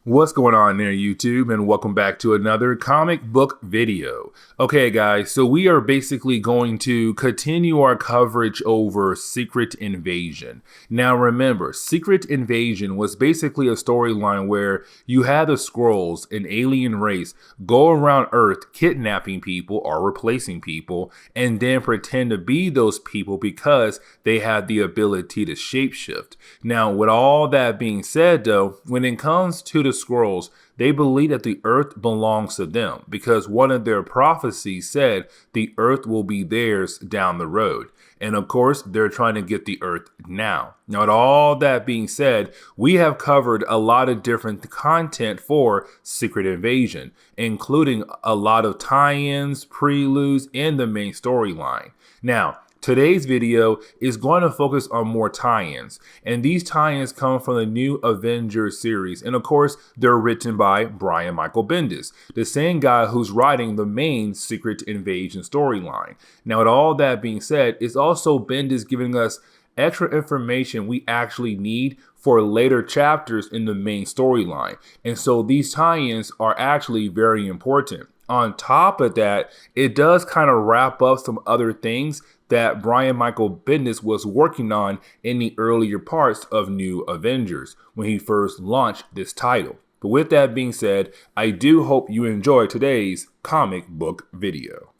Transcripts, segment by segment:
What's going on there, YouTube, and welcome back to another comic book video. Okay, guys, so we are basically going to continue our coverage over Secret Invasion. Now, remember, Secret Invasion was basically a storyline where you had the Skrulls, an alien race, go around Earth kidnapping people or replacing people, and then pretend to be those people because they had the ability to shapeshift. Now, with all that being said, though, when it comes to the Skrulls, they believe that the earth belongs to them because one of their prophecies said the earth will be theirs down the road. And of course, they're trying to get the earth now. Now, with all that being said, we have covered a lot of different content for Secret Invasion, including a lot of tie-ins, preludes, and the main storyline. Now, today's video is going to focus on more tie-ins, and these tie-ins come from the new Avengers series, and of course, they're written by Brian Michael Bendis, the same guy who's writing the main Secret Invasion storyline. Now, with all that being said, it's also Bendis giving us extra information we actually need for later chapters in the main storyline, and so these tie-ins are actually very important. On top of that, it does kind of wrap up some other things that Brian Michael Bendis was working on in the earlier parts of New Avengers when he first launched this title. But with that being said, I do hope you enjoy today's comic book video.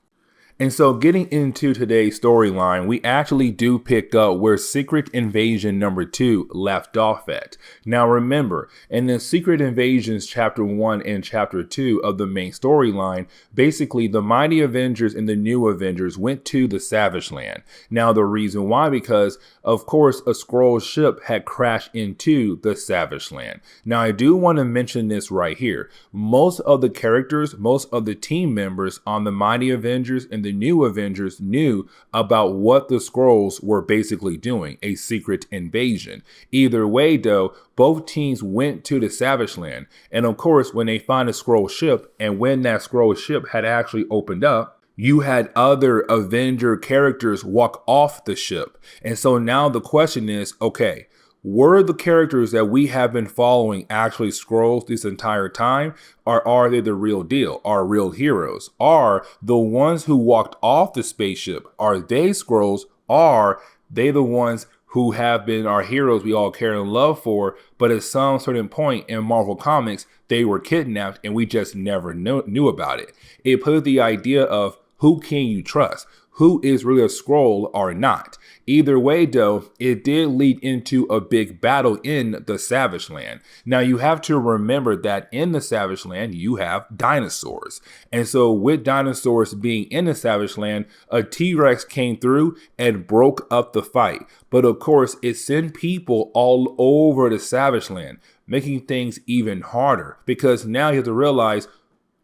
And so getting into today's storyline, we actually do pick up where Secret Invasion number 2 left off at. Now remember, in the Secret Invasions chapter 1 and chapter 2 of the main storyline, basically the Mighty Avengers and the New Avengers went to the Savage Land. Now the reason why, because of course a Skrull ship had crashed into the Savage Land. Now I do want to mention this right here. Most of the characters, most of the team members on the Mighty Avengers and the New Avengers knew about what the Skrulls were basically doing, a secret invasion. Either way, though, both teams went to the Savage Land. And of course, when they found a Skrull ship, and when that Skrull ship had actually opened up, you had other Avenger characters walk off the ship. And so now the question is, okay, were the characters that we have been following actually Skrulls this entire time? Or are they the real deal? Are real heroes? Are the ones who walked off the spaceship, are they Skrulls? Are they the ones who have been our heroes we all care and love for, but at some certain point in Marvel Comics, they were kidnapped and we just never knew about it? It put the idea of who can you trust? Who is really a Skrull or not? Either way, though, it did lead into a big battle in the Savage Land. Now, you have to remember that in the Savage Land, you have dinosaurs. And so with dinosaurs being in the Savage Land, a T-Rex came through and broke up the fight. But of course, it sent people all over the Savage Land, making things even harder because now you have to realize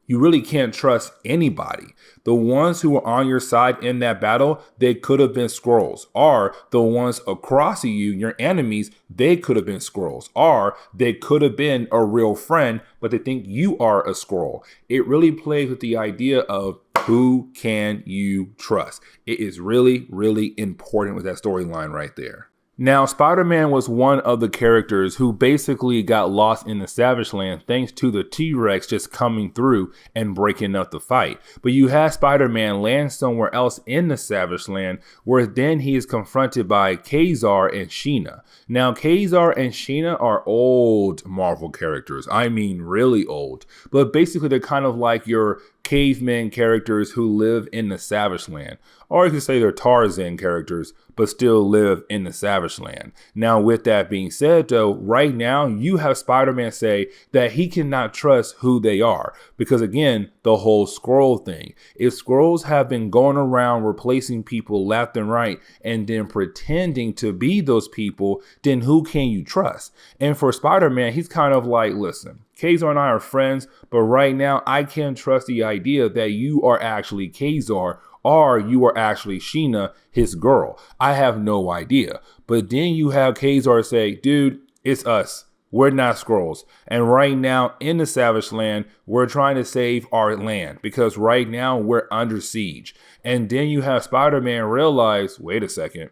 you really can't trust anybody. The ones who were on your side in that battle, they could have been Skrulls. Or the ones across you, your enemies, they could have been Skrulls. Or they could have been a real friend, but they think you are a Skrull. It really plays with the idea of who can you trust. It is really, really important with that storyline right there. Now, Spider-Man was one of the characters who basically got lost in the Savage Land thanks to the T-Rex just coming through and breaking up the fight. But you have Spider-Man land somewhere else in the Savage Land where then he is confronted by Kazar and Sheena. Now, Kazar and Sheena are old Marvel characters. I mean, really old. But basically, they're kind of like your caveman characters who live in the Savage Land. Or you could say they're Tarzan characters, but still live in the Savage Land. Now, with that being said, though, right now you have Spider-Man say that he cannot trust who they are. Because again, the whole Skrull thing. If Skrulls have been going around replacing people left and right and then pretending to be those people, then who can you trust? And for Spider-Man, he's kind of like, listen, Kazar and I are friends, but right now I can't trust the idea that you are actually Kazar or you are actually Sheena, his girl. I have no idea. But then you have Kazar say, dude, it's us. We're not Skrulls. And right now in the Savage Land, we're trying to save our land because right now we're under siege. And then you have Spider-Man realize, wait a second,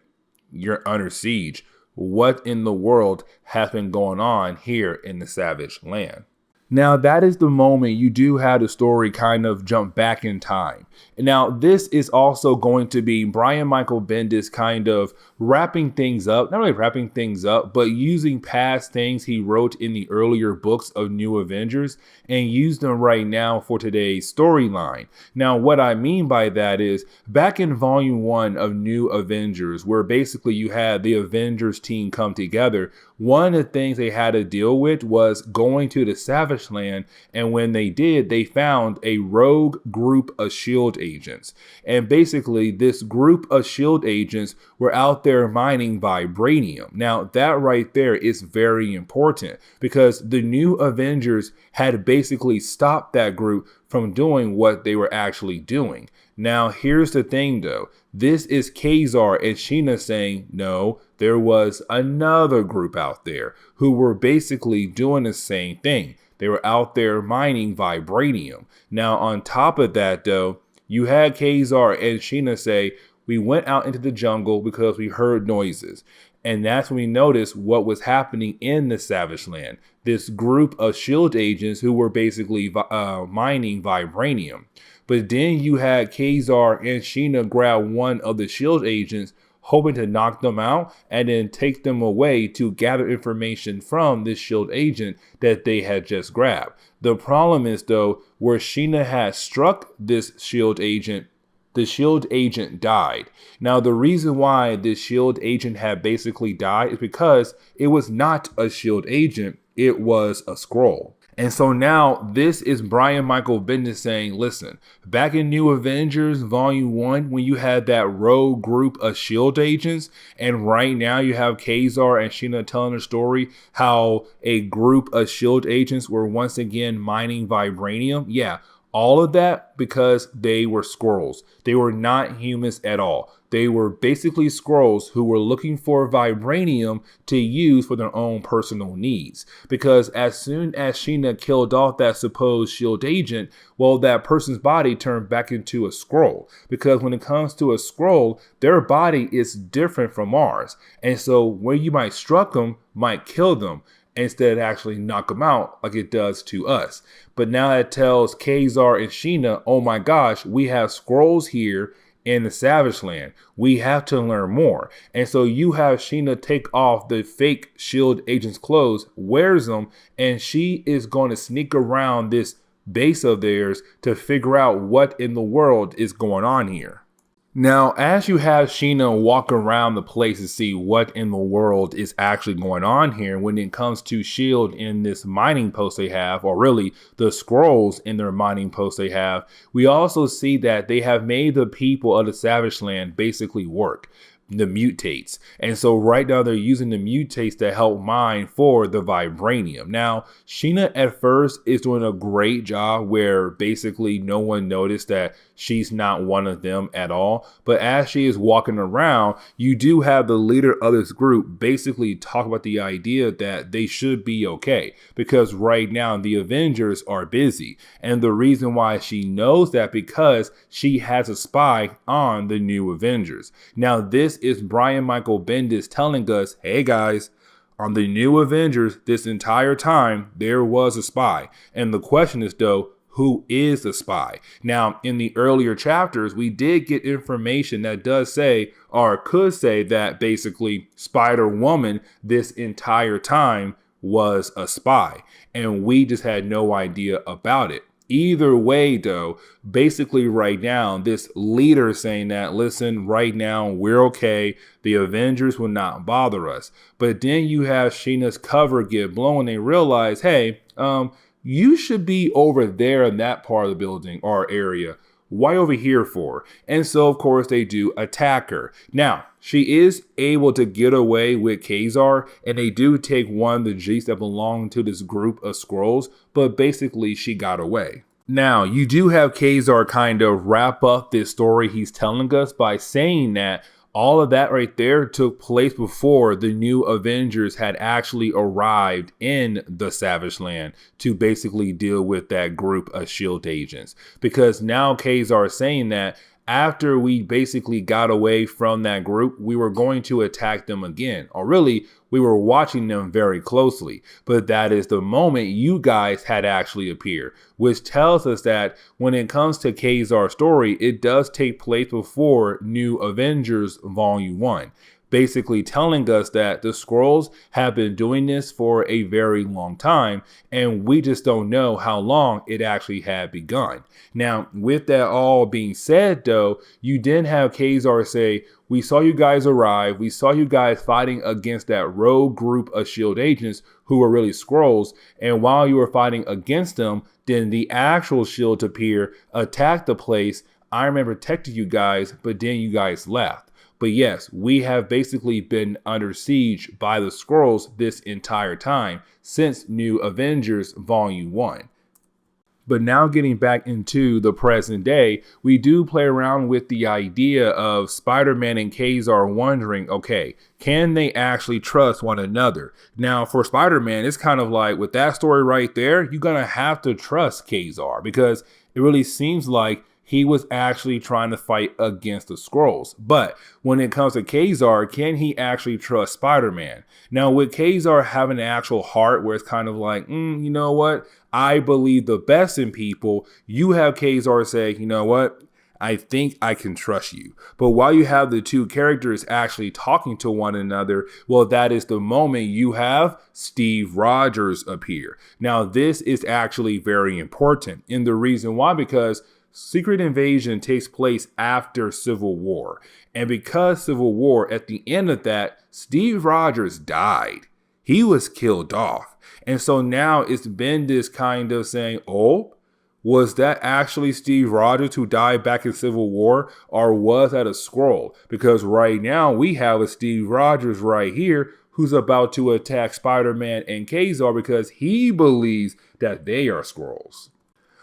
you're under siege. What in the world has been going on here in the Savage Land? Now, that is the moment you do have the story kind of jump back in time. Now, this is also going to be Brian Michael Bendis kind of wrapping things up, not really wrapping things up, but using past things he wrote in the earlier books of New Avengers and use them right now for today's storyline. Now, what I mean by that is back in volume 1 of New Avengers, where basically you had the Avengers team come together, one of the things they had to deal with was going to the Savage Land, and when they did, they found a rogue group of SHIELD agents. And basically, this group of SHIELD agents were out there mining vibranium. Now, that right there is very important because the New Avengers had basically stopped that group from doing what they were actually doing. Now, here's the thing though. This is Kazar and Sheena saying, no, there was another group out there who were basically doing the same thing. They were out there mining vibranium. Now, on top of that though, you had Kazar and Sheena say, we went out into the jungle because we heard noises. And that's when we noticed what was happening in the Savage Land. This group of SHIELD agents who were basically mining vibranium. But then you had Kazar and Sheena grab one of the SHIELD agents, hoping to knock them out and then take them away to gather information from this SHIELD agent that they had just grabbed. The problem is though, where Sheena had struck this SHIELD agent, the SHIELD agent died. Now, the reason why this SHIELD agent had basically died is because it was not a SHIELD agent, it was a Skrull. And so now this is Brian Michael Bendis saying, listen, back in New Avengers Volume 1, when you had that rogue group of SHIELD agents, and right now you have Kazar and Sheena telling the story how a group of SHIELD agents were once again mining vibranium. Yeah, all of that because they were Skrulls. They were not humans at all. They were basically Skrulls who were looking for vibranium to use for their own personal needs. Because as soon as Sheena killed off that supposed SHIELD agent, well, that person's body turned back into a Skrull. Because when it comes to a Skrull, their body is different from ours. And so where you might struck them might kill them, instead of actually knock them out like it does to us. But now it tells Kazar and Sheena, oh my gosh, we have Skrulls here in the Savage Land. We have to learn more. And so you have Sheena take off the fake SHIELD agent's clothes, wears them, and she is going to sneak around this base of theirs to figure out what in the world is going on here. Now, as you have Sheena walk around the place to see what in the world is actually going on here when it comes to SHIELD in this mining post they have, or really the Skrulls in their mining post they have, we also see that they have made the people of the Savage Land basically work. The mutates. And so right now they're using the mutates to help mine for the vibranium. Now, Sheena at first is doing a great job where basically no one noticed that she's not one of them at all. But as she is walking around, you do have the leader of this group basically talk about the idea that they should be okay because right now the Avengers are busy. And the reason why she knows that because she has a spy on the New Avengers. Now, this is Brian Michael Bendis telling us, hey guys, on the New Avengers this entire time there was a spy. And the question is though, who is the spy? Now, in the earlier chapters, we did get information that does say, or could say that basically Spider-Woman this entire time was a spy. And we just had no idea about it. Either way, though, basically right now, this leader saying that, listen, right now, we're okay. The Avengers will not bother us. But then you have Sheena's cover get blown. They realize, hey, you should be over there in that part of the building or area. Why over here for? And so, of course, they do attack her. Now, she is able to get away with Kazar, and they do take one of the Jeeps that belong to this group of Skrulls, but basically she got away. Now, you do have Kazar kind of wrap up this story he's telling us by saying that all of that right there took place before the New Avengers had actually arrived in the Savage Land to basically deal with that group of SHIELD agents. Because now Kazar is saying that after we basically got away from that group, we were going to attack them again. Or really, we were watching them very closely. But that is the moment you guys had actually appeared, which tells us that when it comes to Kazar's story, it does take place before New Avengers Volume 1. Basically telling us that the Skrulls have been doing this for a very long time, and we just don't know how long it actually had begun. Now, with that all being said, though, you did have Kazar say, "We saw you guys arrive. We saw you guys fighting against that rogue group of S.H.I.E.L.D. agents who were really Skrulls, and while you were fighting against them, then the actual S.H.I.E.L.D. appeared, attacked the place. Iron Man protected you guys, but then you guys left." But yes, we have basically been under siege by the Skrulls this entire time since New Avengers Volume 1. But now getting back into the present day, we do play around with the idea of Spider-Man and Kazar wondering, okay, can they actually trust one another? Now, for Spider-Man, it's kind of like with that story right there, you're going to have to trust Kazar because it really seems like he was actually trying to fight against the Skrulls. But when it comes to Kazar, can he actually trust Spider-Man? Now, with Kazar having an actual heart where it's kind of like, you know what? I believe the best in people. You have Kazar say, you know what? I think I can trust you. But while you have the two characters actually talking to one another, well, that is the moment you have Steve Rogers appear. Now, this is actually very important. And the reason why, because Secret Invasion takes place after Civil War. And because Civil War, at the end of that, Steve Rogers died. He was killed off. And so now it's been this kind of saying, oh, was that actually Steve Rogers who died back in Civil War? Or was that a Skrull? Because right now we have a Steve Rogers right here who's about to attack Spider-Man and Kazar because he believes that they are Skrulls.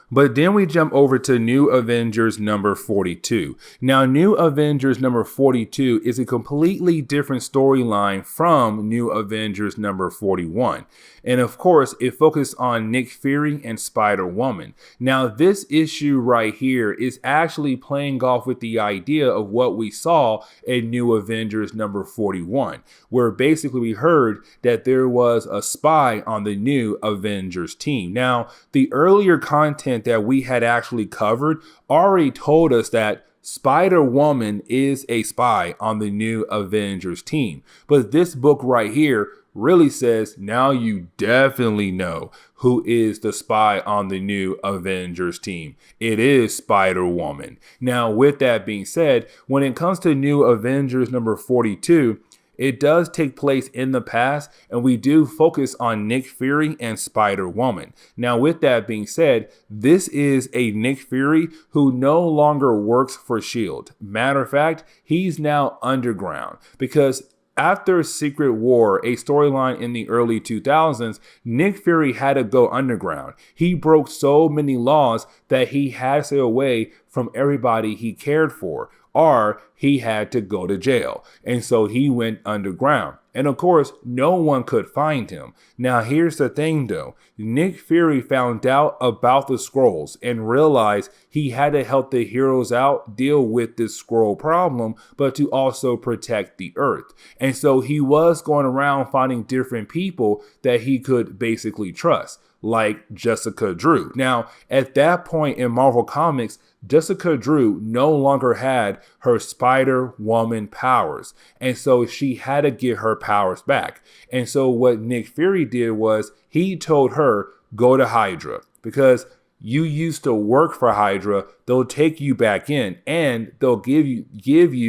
But then we jump over to New Avengers number 42. Now, New Avengers number 42 is a completely different storyline from New Avengers number 41. And of course, it focused on Nick Fury and Spider-Woman. Now, this issue right here is actually playing off with the idea of what we saw in New Avengers number 41, where basically we heard that there was a spy on the New Avengers team. Now, the earlier content that we had actually covered already told us that Spider-Woman is a spy on the New Avengers team. But this book right here really says now you definitely know who is the spy on the New Avengers team. It is Spider-Woman. Now, with that being said, when it comes to New Avengers number 42, it does take place in the past, and we do focus on Nick Fury and Spider-Woman. Now, with that being said, this is a Nick Fury who no longer works for S.H.I.E.L.D. Matter of fact, he's now underground because after Secret War, a storyline in the early 2000s, Nick Fury had to go underground. He broke so many laws that he had to stay away from everybody he cared for, or he had to go to jail. And so he went underground. And of course, no one could find him. Now, here's the thing though. Nick Fury found out about the Skrulls and realized he had to help the heroes out deal with this Skrull problem, but to also protect the Earth. And so he was going around finding different people that he could basically trust, like Jessica Drew. Now, at that point in Marvel Comics, Jessica Drew no longer had her Spider-Woman powers, and so she had to get her powers back. And so what Nick Fury did was he told her, go to Hydra, because you used to work for Hydra. They'll take you back in and they'll give you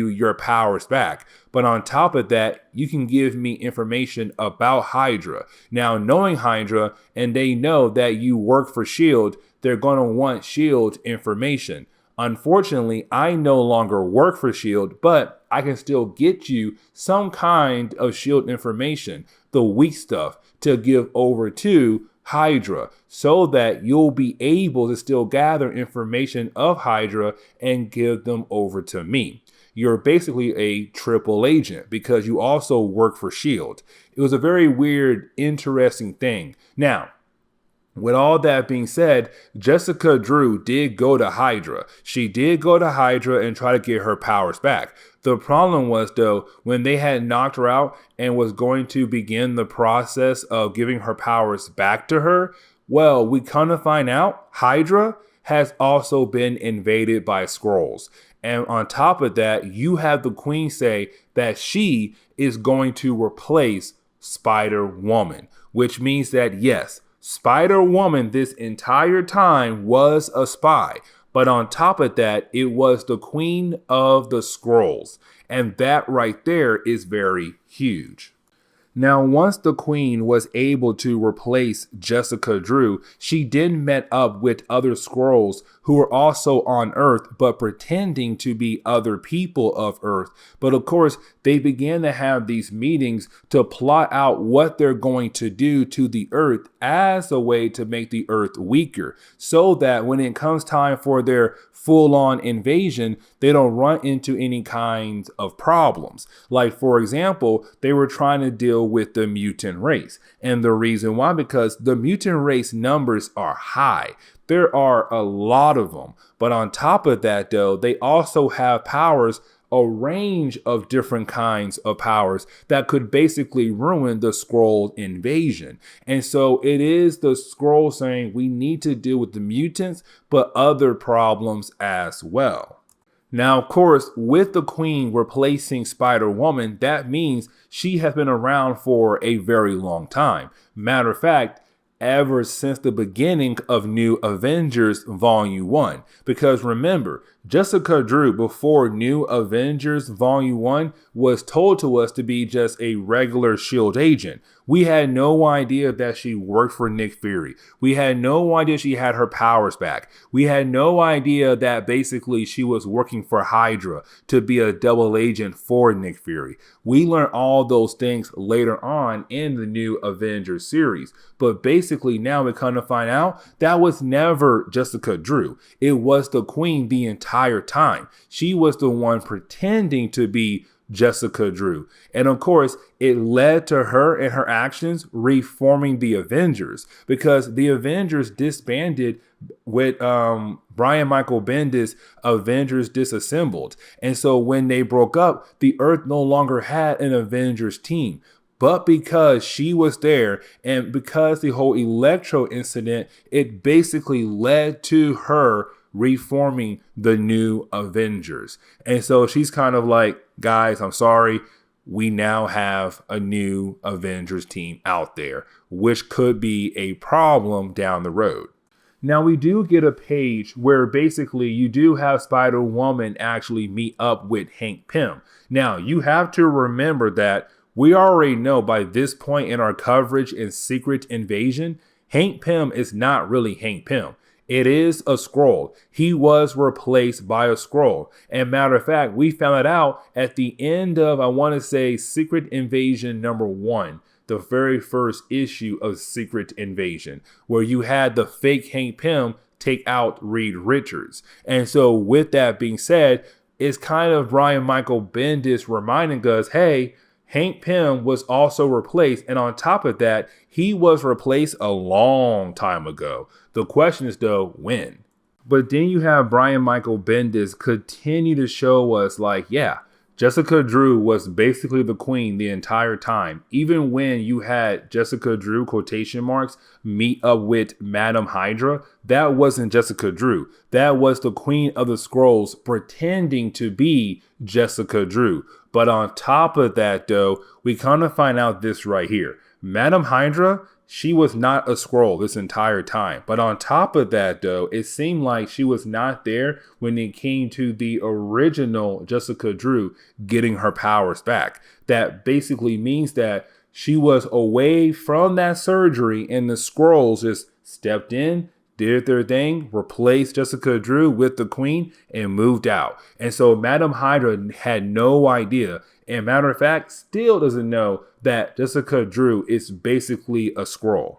your powers back. But on top of that, you can give me information about Hydra. Now, knowing Hydra, and they know that you work for S.H.I.E.L.D., they're going to want S.H.I.E.L.D. information. Unfortunately, I no longer work for S.H.I.E.L.D., but I can still get you some kind of S.H.I.E.L.D. information, the weak stuff, to give over to Hydra, so that you'll be able to still gather information of Hydra and give them over to me. You're basically a triple agent because you also work for S.H.I.E.L.D. It was a very weird, interesting thing. Now, With all that being said, Jessica Drew did go to Hydra. She did go to Hydra and try to get her powers back. The problem was, though, when they had knocked her out and was going to begin the process of giving her powers back to her, well, we come to find out Hydra has also been invaded by Skrulls. And on top of that, you have the Queen say that she is going to replace Spider-Woman, which means that yes, Spider-Woman this entire time was a spy. But on top of that, it was the Queen of the Skrulls. And that right there is very huge. Now, once the Queen was able to replace Jessica Drew, she then met up with other Skrulls who were also on Earth, but pretending to be other people of Earth. But of course, they began to have these meetings to plot out what they're going to do to the Earth as a way to make the Earth weaker, so that when it comes time for their full-on invasion, they don't run into any kinds of problems. Like, for example, they were trying to deal with the mutant race. And the reason why, because the mutant race numbers are high. There are a lot of them. But on top of that, though, they also have powers, a range of different kinds of powers that could basically ruin the Skrull invasion. And so it is the Skrull saying we need to deal with the mutants, but other problems as well. Now, of course, with the Queen replacing Spider-Woman, that means she has been around for a very long time. Matter of fact, ever since the beginning of New Avengers Volume 1. Because remember, Jessica Drew before New Avengers Volume 1 was told to us to be just a regular S.H.I.E.L.D. agent. We had no idea that she worked for Nick Fury. We had no idea she had her powers back. We had no idea that basically she was working for Hydra to be a double agent for Nick Fury. We learned all those things later on in the New Avengers series. But basically now we come to find out that was never Jessica Drew. It was the Queen the entire time. She was the one pretending to be Jessica Drew. And of course, it led to her and her actions reforming the Avengers, because the Avengers disbanded with Brian Michael Bendis' Avengers Disassembled. And so when they broke up, the Earth no longer had an Avengers team. But because she was there and because the whole Electro incident, it basically led to her reforming the New Avengers. And so she's kind of like, guys, I'm sorry. We now have a new Avengers team out there, which could be a problem down the road. Now, we do get a page where basically you do have Spider-Woman actually meet up with Hank Pym. Now, you have to remember that we already know by this point in our coverage in Secret Invasion, Hank Pym is not really Hank Pym. It is a Skrull. He was replaced by a Skrull. And matter of fact, we found it out at the end of, I want to say, Secret Invasion #1, the very first issue of Secret Invasion, where you had the fake Hank Pym take out Reed Richards. And so with that being said, it's kind of Brian Michael Bendis reminding us, hey, Hank Pym was also replaced, and on top of that, he was replaced a long time ago. The question is, though, when? But then you have Brian Michael Bendis continue to show us, like, yeah, Jessica Drew was basically the Queen the entire time. Even when you had Jessica Drew, quotation marks, meet up with Madam Hydra, that wasn't Jessica Drew. That was the Queen of the Skrulls pretending to be Jessica Drew. But on top of that, though, we kind of find out this right here. Madam Hydra, she was not a Skrull this entire time. But on top of that, though, it seemed like she was not there when it came to the original Jessica Drew getting her powers back. That basically means that she was away from that surgery and the Skrulls just stepped in, did their thing, replaced Jessica Drew with the Queen, and moved out. And so Madam Hydra had no idea, and matter of fact, still doesn't know that Jessica Drew is basically a Skrull.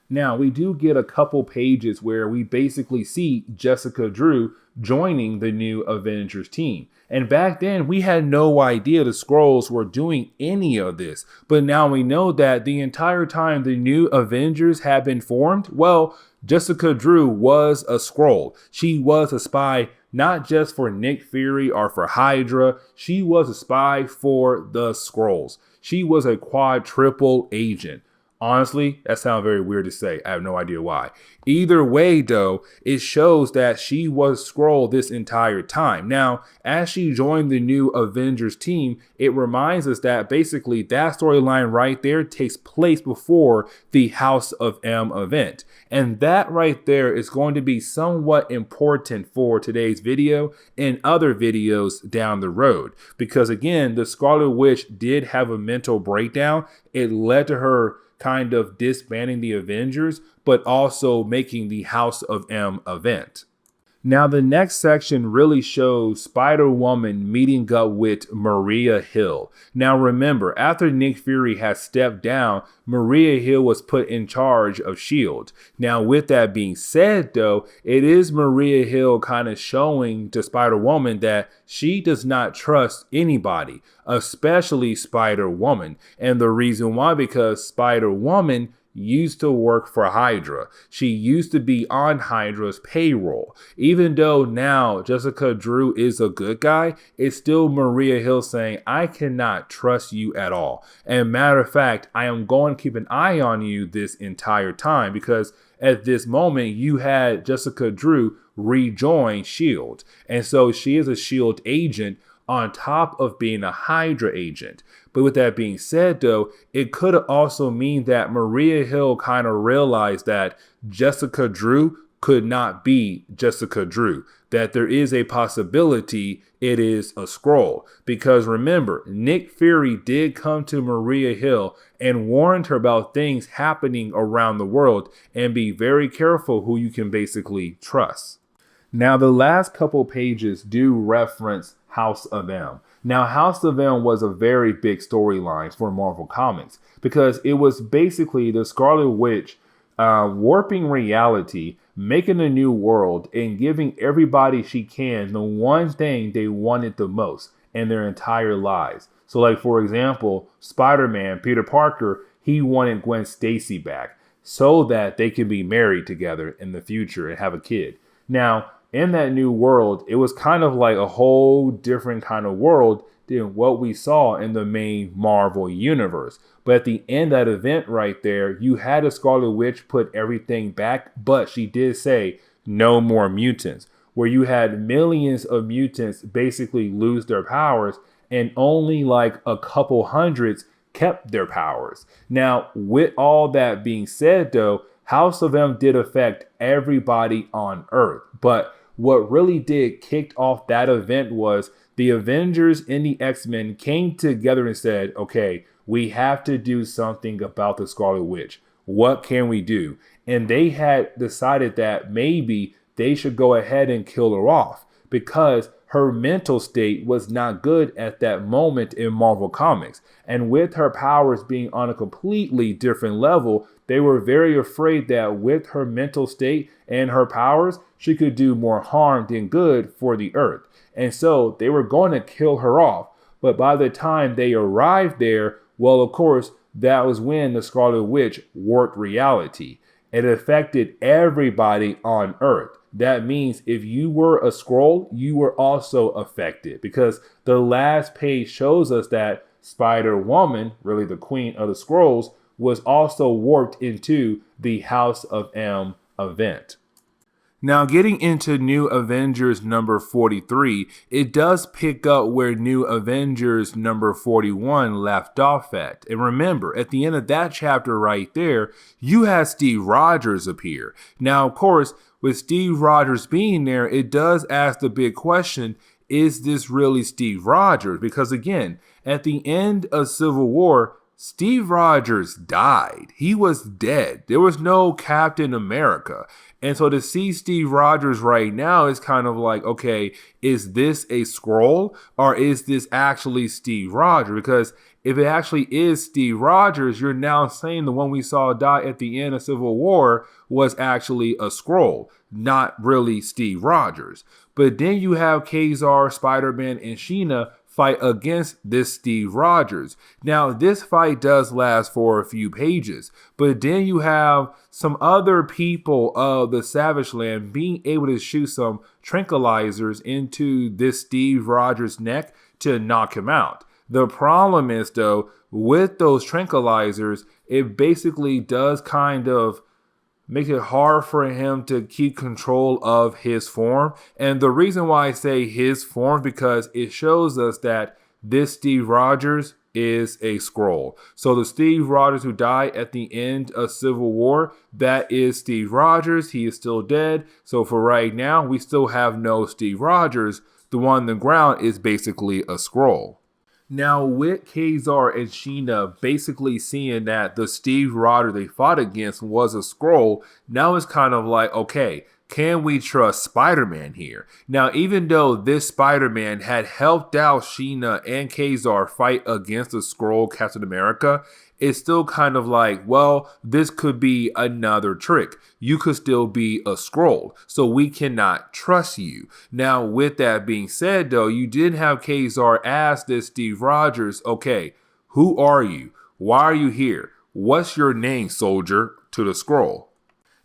Now, we do get a couple pages where we basically see Jessica Drew joining the new Avengers team. And back then, we had no idea the Skrulls were doing any of this. But now we know that the entire time the new Avengers had been formed, well, Jessica Drew was a Skrull. She was a spy not just for Nick Fury or for Hydra. She was a spy for the Skrulls. She was a quadruple agent. Honestly, that sounds very weird to say. I have no idea why. Either way, though, it shows that she was Skrull this entire time. Now, as she joined the new Avengers team, it reminds us that basically that storyline right there takes place before the House of M event. And that right there is going to be somewhat important for today's video and other videos down the road. Because again, the Scarlet Witch did have a mental breakdown. It led to her kind of disbanding the Avengers, but also making the House of M event. Now, the next section really shows Spider-Woman meeting up with Maria Hill. Now, remember, after Nick Fury has stepped down, Maria Hill was put in charge of S.H.I.E.L.D. Now, with that being said, though, it is Maria Hill kind of showing to Spider-Woman that she does not trust anybody, especially Spider-Woman. And the reason why, because Spider-Woman used to work for Hydra. She used to be on Hydra's payroll. Even though now Jessica Drew is a good guy, it's still Maria Hill saying, I cannot trust you at all. And matter of fact, I am going to keep an eye on you this entire time, because at this moment you had Jessica Drew rejoin S.H.I.E.L.D. And so she is a S.H.I.E.L.D. agent on top of being a Hydra agent. But with that being said, though, it could also mean that Maria Hill kind of realized that Jessica Drew could not be Jessica Drew, that there is a possibility it is a Skrull. Because remember, Nick Fury did come to Maria Hill and warned her about things happening around the world, and be very careful who you can basically trust. Now, the last couple pages do reference House of M. Now, House of M was a very big storyline for Marvel Comics, because it was basically the Scarlet Witch warping reality, making a new world, and giving everybody she can the one thing they wanted the most in their entire lives. So like, for example, Spider-Man, Peter Parker, he wanted Gwen Stacy back so that they can be married together in the future and have a kid. Now, in that new world, it was kind of like a whole different kind of world than what we saw in the main Marvel universe. But at the end of that event right there, you had a Scarlet Witch put everything back, but she did say no more mutants, where you had millions of mutants basically lose their powers, and only like a couple hundreds kept their powers. Now, with all that being said, though, House of M did affect everybody on Earth. But what really did kick off that event was the Avengers and the X-Men came together and said, okay, we have to do something about the Scarlet Witch. What can we do? And they had decided that maybe they should go ahead and kill her off, because her mental state was not good at that moment in Marvel Comics. And with her powers being on a completely different level, they were very afraid that with her mental state and her powers, she could do more harm than good for the Earth. And so they were going to kill her off. But by the time they arrived there, well, of course, that was when the Scarlet Witch warped reality. It affected everybody on Earth. That means if you were a Skrull, you were also affected, because the last page shows us that Spider-Woman, really the queen of the Skrulls, was also warped into the House of M event. Now, getting into New Avengers number 43, it does pick up where New Avengers number 41 left off at. And remember, at the end of that chapter right there, you had Steve Rogers appear. Now, of course, with Steve Rogers being there, it does ask the big question, is this really Steve Rogers? Because again, at the end of Civil War, Steve Rogers died. He was dead. There was no Captain America. And so to see Steve Rogers right now is kind of like, okay, is this a Skrull or is this actually Steve Rogers? Because if it actually is Steve Rogers, you're now saying the one we saw die at the end of Civil War was actually a Skrull, not really Steve Rogers. But then you have Kazar, Spider-Man, and Sheena fight against this Steve Rogers. Now, this fight does last for a few pages, but then you have some other people of the Savage Land being able to shoot some tranquilizers into this Steve Rogers' neck to knock him out. The problem is, though, with those tranquilizers, it basically does kind of make it hard for him to keep control of his form. And the reason why I say his form, because it shows us that this Steve Rogers is a Skrull. So the Steve Rogers who died at the end of Civil War, that is Steve Rogers. He is still dead. So for right now, we still have no Steve Rogers. The one on the ground is basically a Skrull. Now, with Kazar and Sheena basically seeing that the Steve Rogers they fought against was a Skrull, now it's kind of like, okay, can we trust Spider-Man here? Now, even though this Spider-Man had helped out Sheena and Kazar fight against the Skrull Captain America, it's still kind of like, well, this could be another trick. You could still be a Skrull, so we cannot trust you. Now, with that being said, though, you did have Kazar ask this Steve Rogers, okay, who are you? Why are you here? What's your name, soldier? To the Skrull.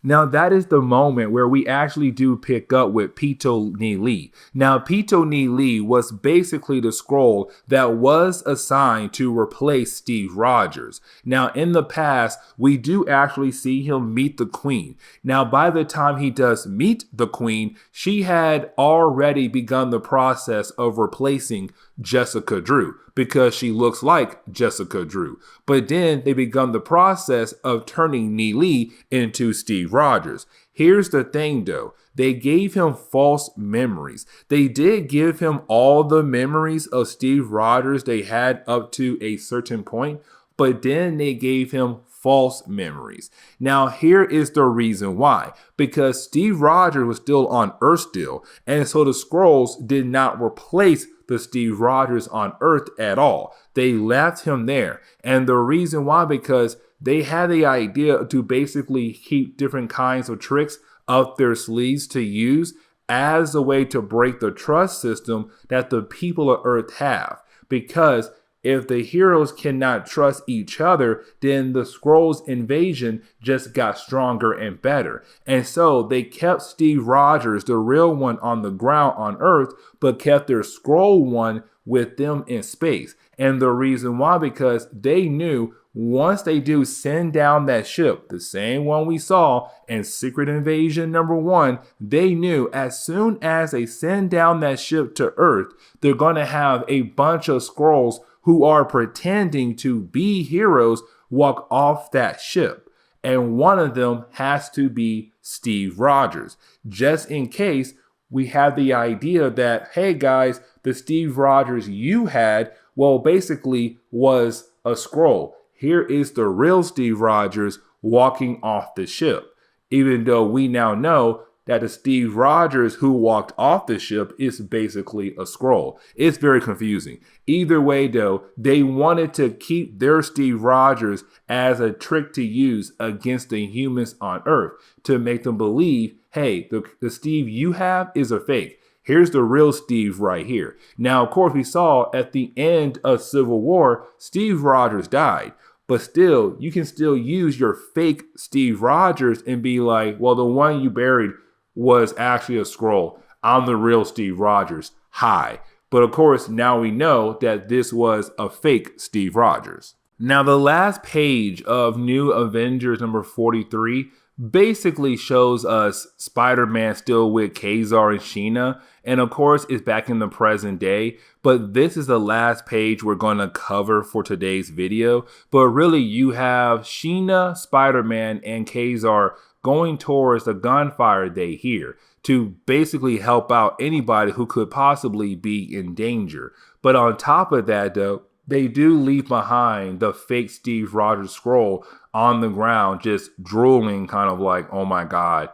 Now, that is the moment where we actually do pick up with Pito Lee. Now, Pito Lee was basically the Skrull that was assigned to replace Steve Rogers. Now, in the past, we do actually see him meet the Queen. Now, by the time he does meet the Queen, she had already begun the process of replacing Jessica Drew, because she looks like Jessica Drew. But then they begun the process of turning Lee into Steve Rogers. Here's the thing, though. They gave him false memories. They did give him all the memories of Steve Rogers they had up to a certain point, but then they gave him false memories. Now, here is the reason why. Because Steve Rogers was still on Earth still, and so the Skrulls did not replace the Steve Rogers on Earth at all. They left him there. And the reason why, because they had the idea to basically keep different kinds of tricks up their sleeves to use as a way to break the trust system that the people of Earth have. Because if the heroes cannot trust each other, then the Skrulls' invasion just got stronger and better. And so they kept Steve Rogers, the real one, on the ground on Earth, but kept their Skrull one with them in space. And the reason why, because they knew once they do send down that ship, the same one we saw in Secret Invasion #1, they knew as soon as they send down that ship to Earth, they're going to have a bunch of Skrulls who are pretending to be heroes walk off that ship. And one of them has to be Steve Rogers, just in case we have the idea that, hey guys, the Steve Rogers you had, well, basically was a Skrull. Here is the real Steve Rogers walking off the ship. Even though we now know that the Steve Rogers who walked off the ship is basically a Skrull. It's very confusing. Either way, though, they wanted to keep their Steve Rogers as a trick to use against the humans on Earth to make them believe, hey, the Steve you have is a fake. Here's the real Steve right here. Now, of course, we saw at the end of Civil War, Steve Rogers died. But still, you can still use your fake Steve Rogers and be like, well, the one you buried was actually a Skrull. I'm the real Steve Rogers. Hi. But of course, now we know that this was a fake Steve Rogers. Now, the last page of New Avengers #43 basically shows us Spider-Man still with Kazar and Sheena. And of course, it's back in the present day. But this is the last page we're going to cover for today's video. But really, you have Sheena, Spider-Man, and Kazar going towards the gunfire they hear to basically help out anybody who could possibly be in danger. But on top of that, though, they do leave behind the fake Steve Rogers Skrull on the ground, just drooling, kind of like, oh my God,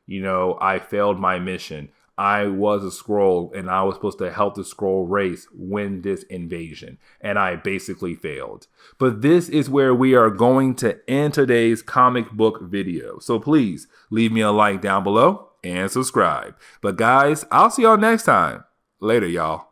I failed my mission. I was a Skrull and I was supposed to help the Skrull race win this invasion. And I basically failed. But this is where we are going to end today's comic book video. So please leave me a like down below and subscribe. But guys, I'll see y'all next time. Later, y'all.